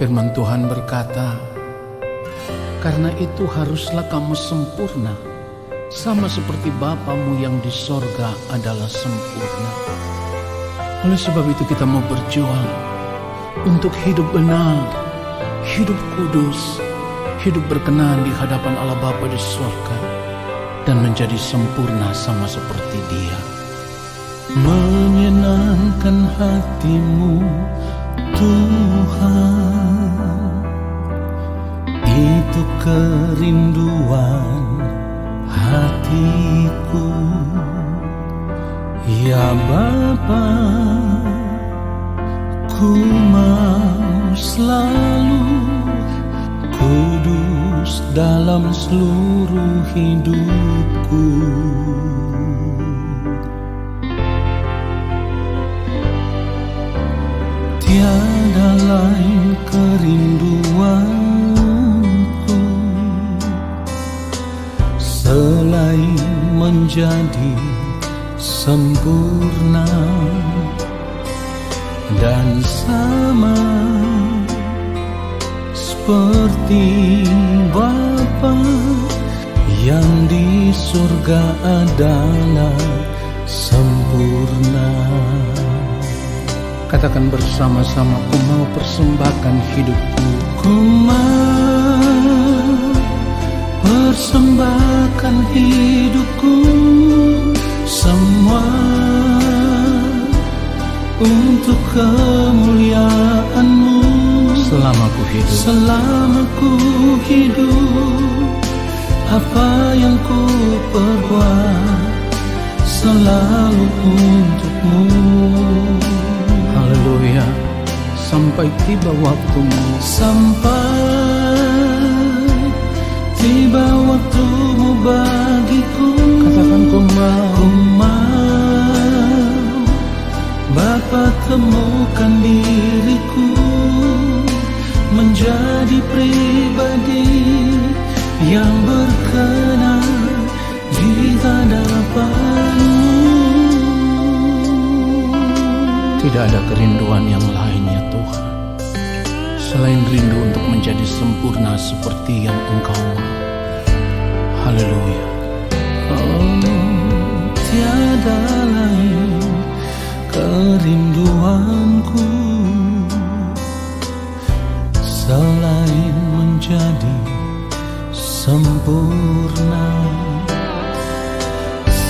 Firman Tuhan berkata, karena itu haruslah kamu sempurna, sama seperti Bapamu yang di sorga adalah sempurna. Oleh sebab itu kita mau berjuang untuk hidup benar, hidup kudus, hidup berkenan di hadapan Allah Bapa di sorga, dan menjadi sempurna sama seperti Dia. Menyenangkan hatimu Tuhan, itu kerinduan hatiku. Ya Bapa, ku mau selalu kudus dalam seluruh hidupku. Tiada lain kerinduanku selain menjadi sempurna dan sama seperti Bapa yang di surga adalah sempurna. Katakan bersama-sama, ku mau persembahkan hidupku. Ku mau persembahkan hidupku semua untuk kemuliaan-Mu. Selama ku hidup, apa yang ku perbuat selalu untuk-Mu. Haleluya. Sampai tiba waktumu, sampai tiba waktumu bagiku. Katakan ku mau, Bapa temukan diriku menjadi pribadi yang berkenan di hadapan-Mu. Tidak ada kerinduan yang lain ya Tuhan, selain rindu untuk menjadi sempurna seperti yang Engkau mau. Haleluya. Oh, tiada lain kerinduanku selain menjadi sempurna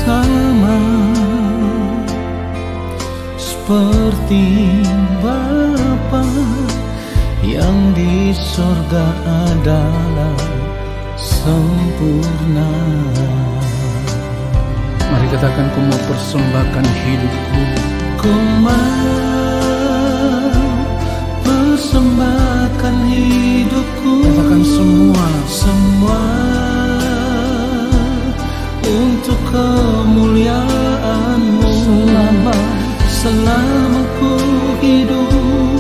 sama seperti Bapa yang di sorga adalah sempurna. Mari katakan, ku mau persembahkan hidupku. Ku mau persembahkan hidupku. Katakan semua untuk kemuliaan-Mu. Selama ku hidup,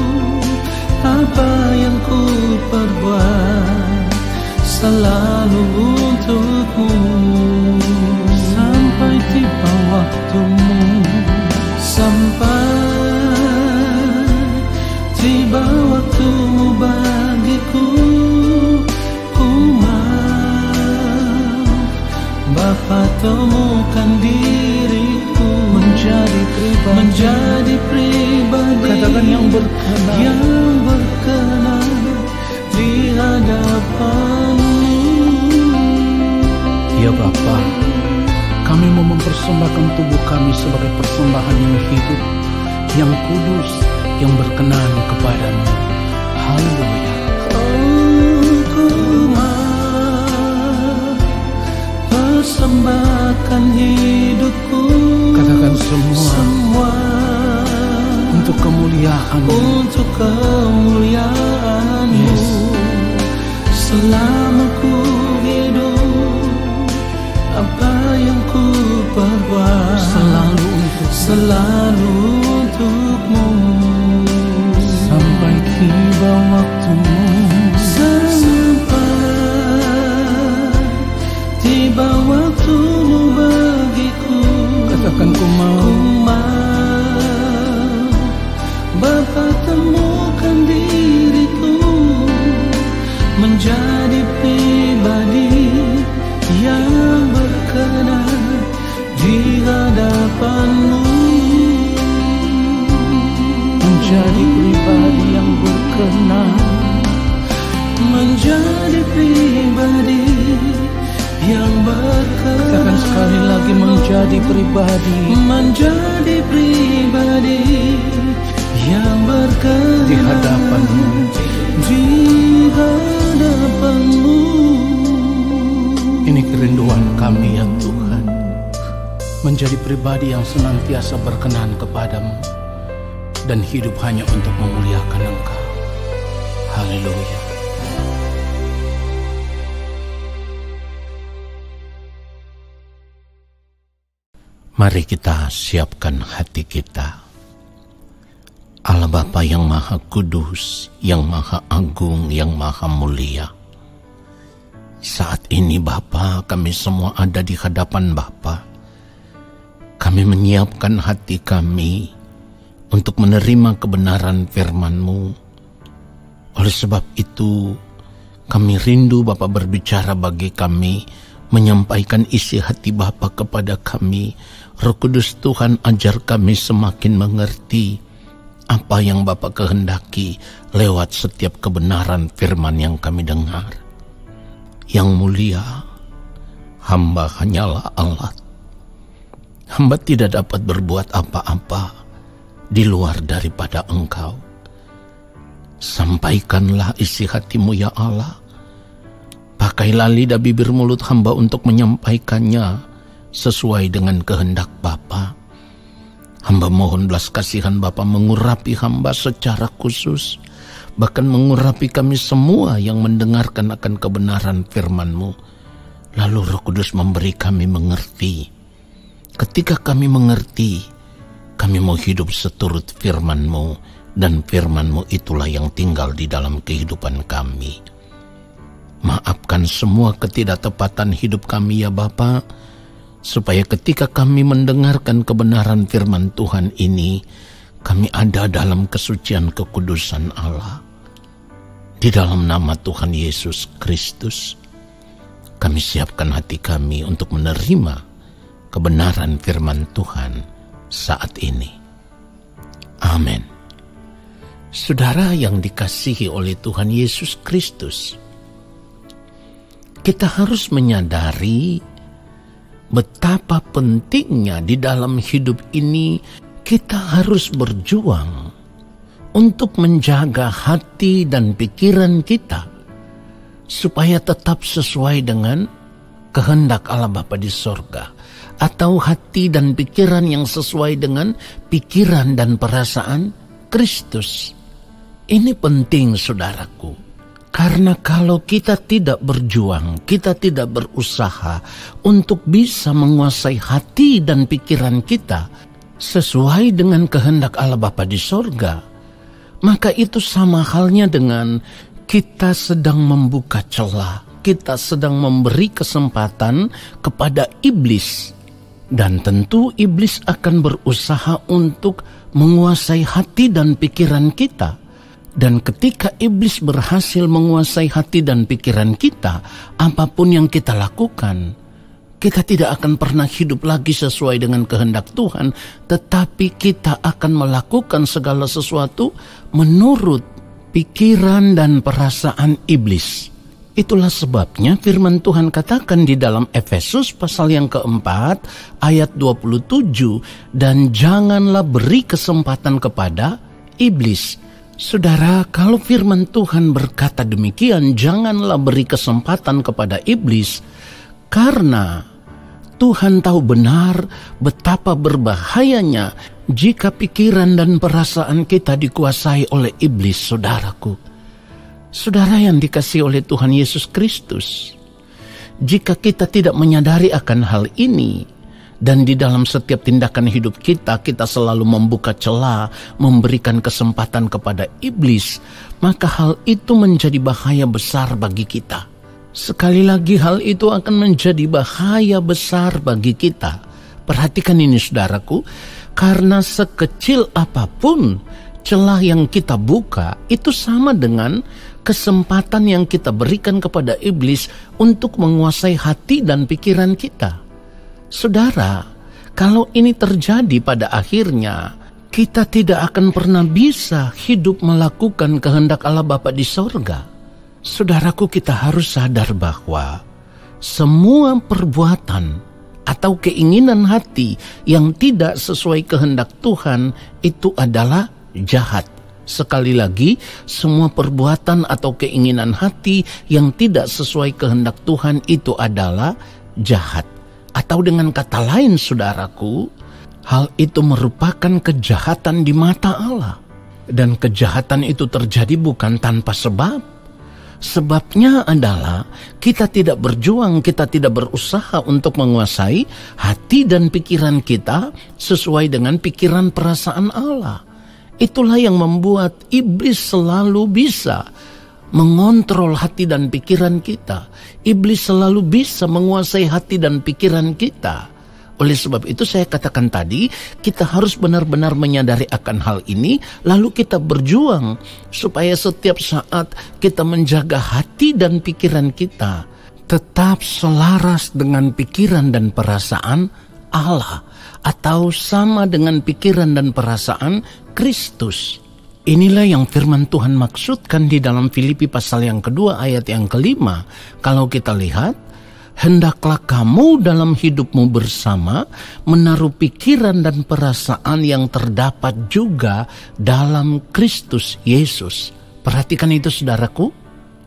apa yang ku perbuat selalu untuk-Mu. Sampai tiba waktumu, sampai tiba waktumu bagiku. Ku mau Bapa temukan diriku menjadi pribadi katakan yang berkenan di hadapan-Mu. Ya Bapa, kami mau mempersembahkan tubuh kami sebagai persembahan yang hidup, yang kudus, yang berkenan kepadamu. Haleluya. Ku mau persembahkan hidupku. Katakan semua untuk kemuliaan-Mu. Yes. Selama ku hidup, apa yang ku perbuat selalu untuk-Mu. Sampai tiba waktumu, sampai tiba waktumu bagiku. Katakan ku mau Bapa temukan diriku pribadi yang berkenan. Katakan sekali lagi, menjadi pribadi yang berkenan di hadapan-Mu. di hadapan-Mu. Ini kerinduan kami ya Tuhan, menjadi pribadi yang senantiasa berkenan kepadamu dan hidup hanya untuk memuliakan Engkau. Haleluya. Mari kita siapkan hati kita. Allah Bapa yang Maha Kudus, yang Maha Agung, yang Maha Mulia. Saat ini Bapa, kami semua ada di hadapan Bapa. Kami menyiapkan hati kami untuk menerima kebenaran firman-Mu. Oleh sebab itu, kami rindu Bapa berbicara bagi kami, menyampaikan isi hati Bapa kepada kami. Roh Kudus Tuhan, ajar kami semakin mengerti apa yang Bapa kehendaki lewat setiap kebenaran firman yang kami dengar. Yang mulia, hamba hanyalah Allah. Hamba tidak dapat berbuat apa-apa di luar daripada Engkau. Sampaikanlah isi hati-Mu ya Allah. Pakailah lidah bibir mulut hamba untuk menyampaikannya sesuai dengan kehendak Bapa. Hamba mohon belas kasihan Bapa mengurapi hamba secara khusus, bahkan mengurapi kami semua yang mendengarkan akan kebenaran firman-Mu. Lalu Roh Kudus memberi kami mengerti. Ketika kami mengerti, kami mau hidup seturut firman-Mu, dan firman-Mu itulah yang tinggal di dalam kehidupan kami. Maafkan semua ketidaktepatan hidup kami ya Bapa, supaya ketika kami mendengarkan kebenaran firman Tuhan ini, kami ada dalam kesucian kekudusan Allah. Di dalam nama Tuhan Yesus Kristus, kami siapkan hati kami untuk menerima kebenaran firman Tuhan saat ini. Amin. Saudara yang dikasihi oleh Tuhan Yesus Kristus, kita harus menyadari betapa pentingnya di dalam hidup ini kita harus berjuang untuk menjaga hati dan pikiran kita supaya tetap sesuai dengan kehendak Allah Bapa di sorga, atau hati dan pikiran yang sesuai dengan pikiran dan perasaan Kristus. Ini penting saudaraku, karena kalau kita tidak berjuang, kita tidak berusaha untuk bisa menguasai hati dan pikiran kita sesuai dengan kehendak Allah Bapa di sorga, maka itu sama halnya dengan kita sedang membuka celah, kita sedang memberi kesempatan kepada iblis. Dan tentu iblis akan berusaha untuk menguasai hati dan pikiran kita. Dan ketika iblis berhasil menguasai hati dan pikiran kita, apapun yang kita lakukan, kita tidak akan pernah hidup lagi sesuai dengan kehendak Tuhan, tetapi kita akan melakukan segala sesuatu menurut pikiran dan perasaan iblis. Itulah sebabnya firman Tuhan katakan di dalam Efesus pasal yang keempat ayat 27, dan janganlah beri kesempatan kepada iblis. Saudara, kalau firman Tuhan berkata demikian, janganlah beri kesempatan kepada iblis, karena Tuhan tahu benar betapa berbahayanya jika pikiran dan perasaan kita dikuasai oleh iblis, saudaraku. Saudara yang dikasihi oleh Tuhan Yesus Kristus, jika kita tidak menyadari akan hal ini, dan di dalam setiap tindakan hidup kita, kita selalu membuka celah, memberikan kesempatan kepada iblis, maka hal itu menjadi bahaya besar bagi kita. Sekali lagi, hal itu akan menjadi bahaya besar bagi kita. Perhatikan ini saudaraku, karena sekecil apapun celah yang kita buka, itu sama dengan kesempatan yang kita berikan kepada iblis untuk menguasai hati dan pikiran kita. Saudara, kalau ini terjadi pada akhirnya, kita tidak akan pernah bisa hidup melakukan kehendak Allah Bapa di sorga. Saudaraku, kita harus sadar bahwa semua perbuatan atau keinginan hati yang tidak sesuai kehendak Tuhan itu adalah jahat. Sekali lagi, semua perbuatan atau keinginan hati yang tidak sesuai kehendak Tuhan itu adalah jahat. Atau dengan kata lain, saudaraku, hal itu merupakan kejahatan di mata Allah. Dan kejahatan itu terjadi bukan tanpa sebab. Sebabnya adalah kita tidak berjuang, kita tidak berusaha untuk menguasai hati dan pikiran kita sesuai dengan pikiran perasaan Allah. Itulah yang membuat iblis selalu bisa mengontrol hati dan pikiran kita. Iblis selalu bisa menguasai hati dan pikiran kita. Oleh sebab itu saya katakan tadi, kita harus benar-benar menyadari akan hal ini, lalu kita berjuang supaya setiap saat kita menjaga hati dan pikiran kita tetap selaras dengan pikiran dan perasaan Allah, atau sama dengan pikiran dan perasaan Kristus. Inilah yang firman Tuhan maksudkan di dalam Filipi pasal yang kedua ayat yang kelima. Kalau kita lihat, hendaklah kamu dalam hidupmu bersama menaruh pikiran dan perasaan yang terdapat juga dalam Kristus Yesus. Perhatikan itu, saudaraku.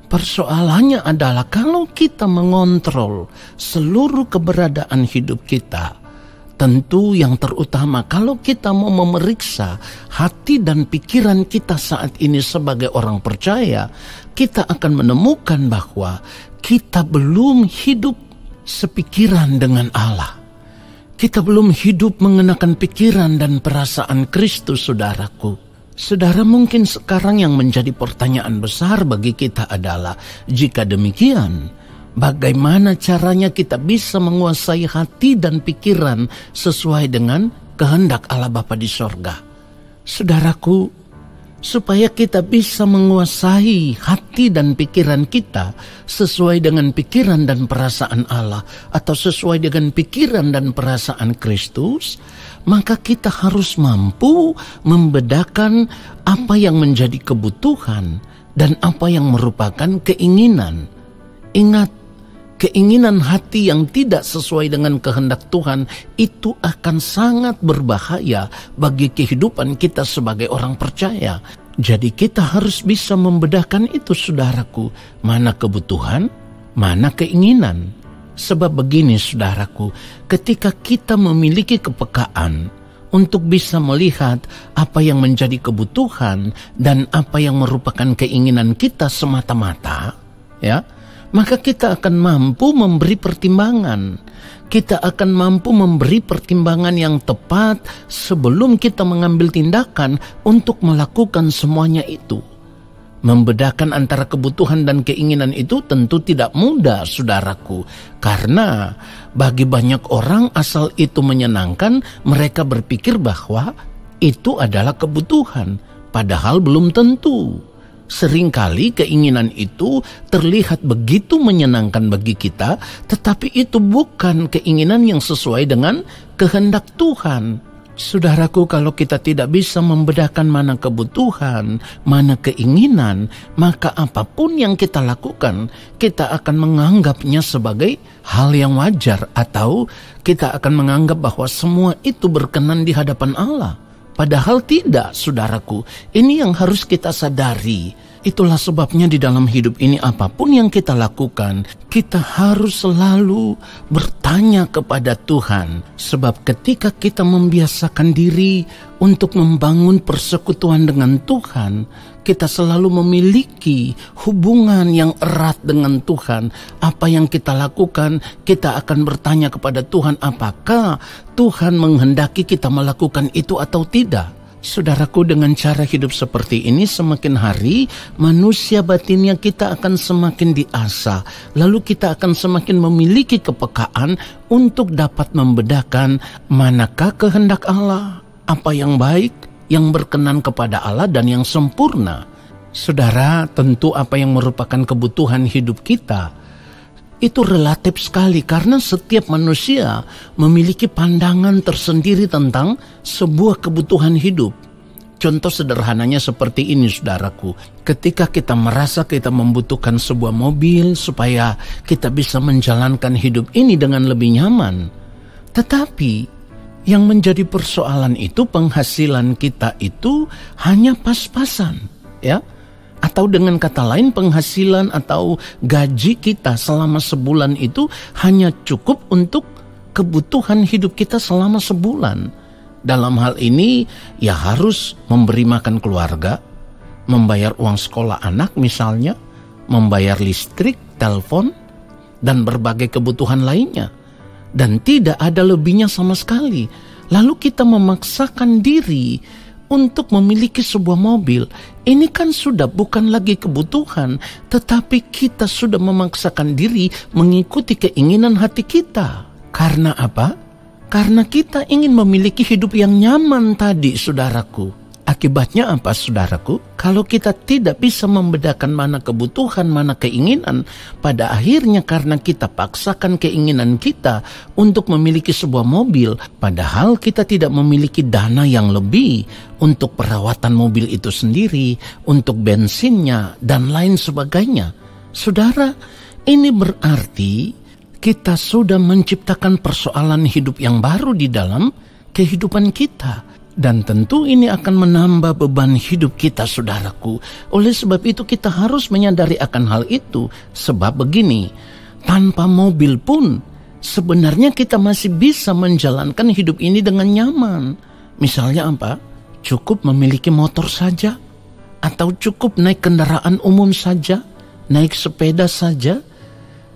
Persoalannya adalah kalau kita mengontrol seluruh keberadaan hidup kita, tentu yang terutama kalau kita mau memeriksa hati dan pikiran kita saat ini sebagai orang percaya, kita akan menemukan bahwa kita belum hidup sepikiran dengan Allah. Kita belum hidup mengenakan pikiran dan perasaan Kristus, saudaraku. Saudara, mungkin sekarang yang menjadi pertanyaan besar bagi kita adalah, jika demikian, bagaimana caranya kita bisa menguasai hati dan pikiran sesuai dengan kehendak Allah Bapa di sorga? Saudaraku, supaya kita bisa menguasai hati dan pikiran kita sesuai dengan pikiran dan perasaan Allah, atau sesuai dengan pikiran dan perasaan Kristus, maka kita harus mampu membedakan apa yang menjadi kebutuhan dan apa yang merupakan keinginan. Ingat, keinginan hati yang tidak sesuai dengan kehendak Tuhan itu akan sangat berbahaya bagi kehidupan kita sebagai orang percaya. Jadi kita harus bisa membedakan itu, saudaraku, mana kebutuhan, mana keinginan. Sebab begini, saudaraku, ketika kita memiliki kepekaan untuk bisa melihat apa yang menjadi kebutuhan dan apa yang merupakan keinginan kita semata-mata, ya, maka kita akan mampu memberi pertimbangan. Kita akan mampu memberi pertimbangan yang tepat sebelum kita mengambil tindakan untuk melakukan semuanya itu. Membedakan antara kebutuhan dan keinginan itu tentu tidak mudah, saudaraku. Karena bagi banyak orang asal itu menyenangkan, mereka berpikir bahwa itu adalah kebutuhan. Padahal belum tentu. Seringkali keinginan itu terlihat begitu menyenangkan bagi kita, tetapi itu bukan keinginan yang sesuai dengan kehendak Tuhan. Saudaraku, kalau kita tidak bisa membedakan mana kebutuhan, mana keinginan, maka apapun yang kita lakukan, kita akan menganggapnya sebagai hal yang wajar, atau kita akan menganggap bahwa semua itu berkenan di hadapan Allah. Padahal tidak, saudaraku. Ini yang harus kita sadari. Itulah sebabnya di dalam hidup ini apapun yang kita lakukan, kita harus selalu bertanya kepada Tuhan. Sebab ketika kita membiasakan diri untuk membangun persekutuan dengan Tuhan, kita selalu memiliki hubungan yang erat dengan Tuhan. Apa yang kita lakukan, kita akan bertanya kepada Tuhan, apakah Tuhan menghendaki kita melakukan itu atau tidak. Saudaraku, dengan cara hidup seperti ini, semakin hari manusia batinnya kita akan semakin diasah. Lalu kita akan semakin memiliki kepekaan untuk dapat membedakan manakah kehendak Allah, apa yang baik, yang berkenan kepada Allah dan yang sempurna. Saudara, tentu apa yang merupakan kebutuhan hidup kita itu relatif sekali, karena setiap manusia memiliki pandangan tersendiri tentang sebuah kebutuhan hidup. Contoh sederhananya seperti ini, saudaraku. Ketika kita merasa kita membutuhkan sebuah mobil supaya kita bisa menjalankan hidup ini dengan lebih nyaman. Tetapi yang menjadi persoalan itu penghasilan kita itu hanya pas-pasan, ya. Atau dengan kata lain penghasilan atau gaji kita selama sebulan itu hanya cukup untuk kebutuhan hidup kita selama sebulan. Dalam hal ini ya harus memberi makan keluarga, membayar uang sekolah anak misalnya, membayar listrik, telepon, dan berbagai kebutuhan lainnya. Dan tidak ada lebihnya sama sekali. Lalu kita memaksakan diri untuk memiliki sebuah mobil. Ini kan sudah bukan lagi kebutuhan, tetapi kita sudah memaksakan diri mengikuti keinginan hati kita. Karena apa? Karena kita ingin memiliki hidup yang nyaman tadi, saudaraku. Akibatnya apa, saudaraku? Kalau kita tidak bisa membedakan mana kebutuhan, mana keinginan, pada akhirnya karena kita paksakan keinginan kita untuk memiliki sebuah mobil, padahal kita tidak memiliki dana yang lebih untuk perawatan mobil itu sendiri, untuk bensinnya, dan lain sebagainya. Saudara, ini berarti kita sudah menciptakan persoalan hidup yang baru di dalam kehidupan kita. Dan tentu ini akan menambah beban hidup kita, saudaraku. Oleh sebab itu kita harus menyadari akan hal itu. Sebab begini, tanpa mobil pun sebenarnya kita masih bisa menjalankan hidup ini dengan nyaman. Misalnya apa? Cukup memiliki motor saja? Atau cukup naik kendaraan umum saja? Naik sepeda saja?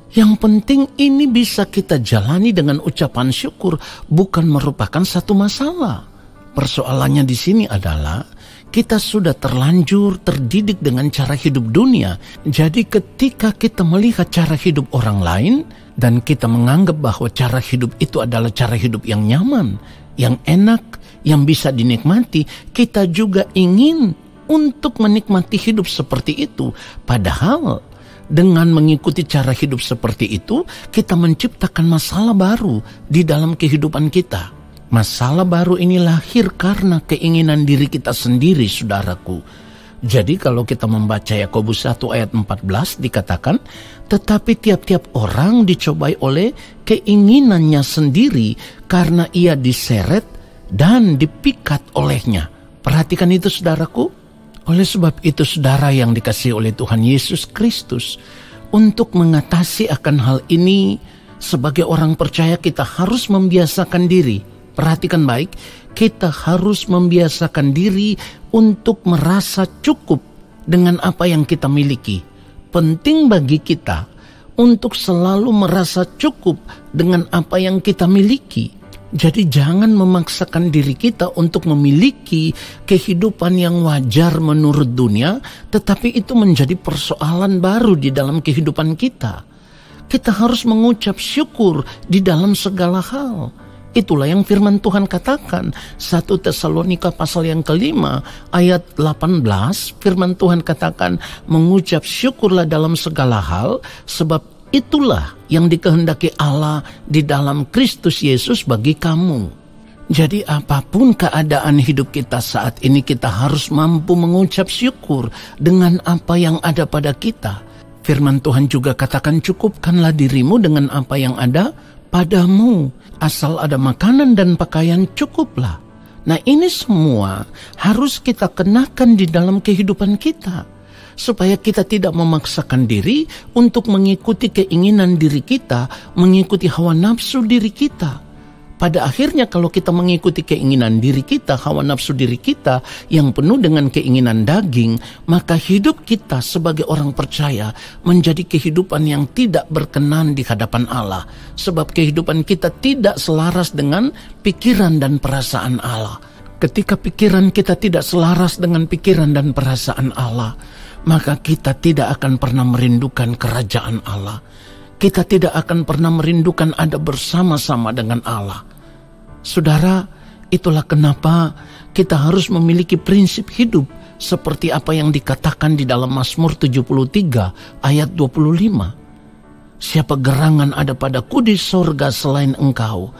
Yang penting ini bisa kita jalani dengan ucapan syukur, bukan merupakan satu masalah. Persoalannya di sini adalah kita sudah terlanjur terdidik dengan cara hidup dunia. Jadi ketika kita melihat cara hidup orang lain dan kita menganggap bahwa cara hidup itu adalah cara hidup yang nyaman, yang enak, yang bisa dinikmati, kita juga ingin untuk menikmati hidup seperti itu. Padahal dengan mengikuti cara hidup seperti itu, kita menciptakan masalah baru di dalam kehidupan kita. Masalah baru ini lahir karena keinginan diri kita sendiri, saudaraku. Jadi kalau kita membaca Yakobus 1 ayat 14 dikatakan, tetapi tiap-tiap orang dicobai oleh keinginannya sendiri karena ia diseret dan dipikat olehnya. Perhatikan itu, saudaraku. Oleh sebab itu, saudara yang dikasihi oleh Tuhan Yesus Kristus, untuk mengatasi akan hal ini, sebagai orang percaya kita harus membiasakan diri. Perhatikan baik, kita harus membiasakan diri untuk merasa cukup dengan apa yang kita miliki. Penting bagi kita untuk selalu merasa cukup dengan apa yang kita miliki. Jadi jangan memaksakan diri kita untuk memiliki kehidupan yang wajar menurut dunia, tetapi itu menjadi persoalan baru di dalam kehidupan kita. Kita harus mengucap syukur di dalam segala hal. Itulah yang firman Tuhan katakan. 1 Tesalonika pasal yang kelima ayat 18, firman Tuhan katakan, mengucap syukurlah dalam segala hal, sebab itulah yang dikehendaki Allah di dalam Kristus Yesus bagi kamu. Jadi apapun keadaan hidup kita saat ini, kita harus mampu mengucap syukur dengan apa yang ada pada kita. Firman Tuhan juga katakan, cukupkanlah dirimu dengan apa yang ada padamu. Asal ada makanan dan pakaian, cukuplah. Nah, ini semua harus kita kenakan di dalam kehidupan kita, supaya kita tidak memaksakan diri untuk mengikuti keinginan diri kita, mengikuti hawa nafsu diri kita. Pada akhirnya kalau kita mengikuti keinginan diri kita, hawa nafsu diri kita yang penuh dengan keinginan daging, maka hidup kita sebagai orang percaya menjadi kehidupan yang tidak berkenan di hadapan Allah. Sebab kehidupan kita tidak selaras dengan pikiran dan perasaan Allah. Ketika pikiran kita tidak selaras dengan pikiran dan perasaan Allah, maka kita tidak akan pernah merindukan kerajaan Allah. Kita tidak akan pernah merindukan ada bersama-sama dengan Allah. Saudara, itulah kenapa kita harus memiliki prinsip hidup seperti apa yang dikatakan di dalam Mazmur 73 ayat 25. Siapa gerangan ada padaku di sorga selain engkau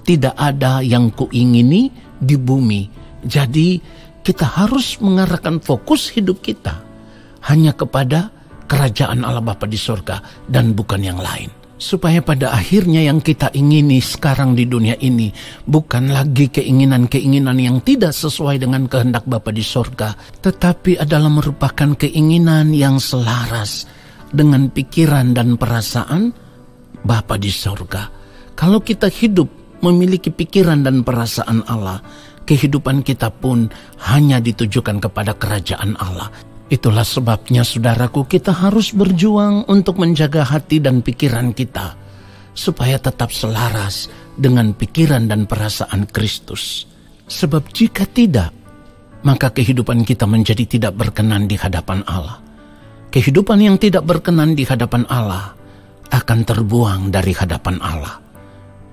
tidak ada yang kuingini di bumi. Jadi kita harus mengarahkan fokus hidup kita hanya kepada kerajaan Allah Bapa di sorga dan bukan yang lain. Supaya pada akhirnya yang kita ingini sekarang di dunia ini bukan lagi keinginan-keinginan yang tidak sesuai dengan kehendak Bapa di sorga, tetapi adalah merupakan keinginan yang selaras dengan pikiran dan perasaan Bapa di sorga. Kalau kita hidup memiliki pikiran dan perasaan Allah, kehidupan kita pun hanya ditujukan kepada kerajaan Allah. Itulah sebabnya saudaraku, kita harus berjuang untuk menjaga hati dan pikiran kita supaya tetap selaras dengan pikiran dan perasaan Kristus. Sebab jika tidak, maka kehidupan kita menjadi tidak berkenan di hadapan Allah. Kehidupan yang tidak berkenan di hadapan Allah akan terbuang dari hadapan Allah.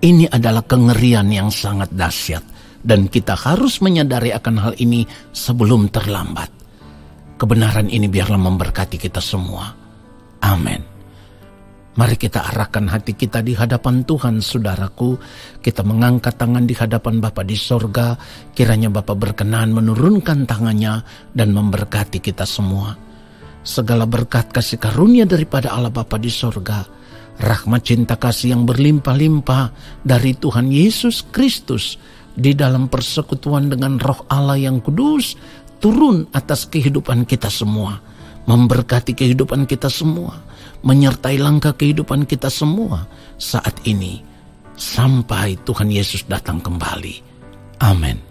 Ini adalah kengerian yang sangat dahsyat dan kita harus menyadari akan hal ini sebelum terlambat. Kebenaran ini biarlah memberkati kita semua. Amin. Mari kita arahkan hati kita di hadapan Tuhan, saudaraku. Kita mengangkat tangan di hadapan Bapa di sorga. Kiranya Bapa berkenan menurunkan tangannya dan memberkati kita semua. Segala berkat kasih karunia daripada Allah Bapa di sorga, rahmat cinta kasih yang berlimpah-limpah dari Tuhan Yesus Kristus di dalam persekutuan dengan Roh Allah yang kudus, turun atas kehidupan kita semua, memberkati kehidupan kita semua, menyertai langkah kehidupan kita semua saat ini, sampai Tuhan Yesus datang kembali. Amin.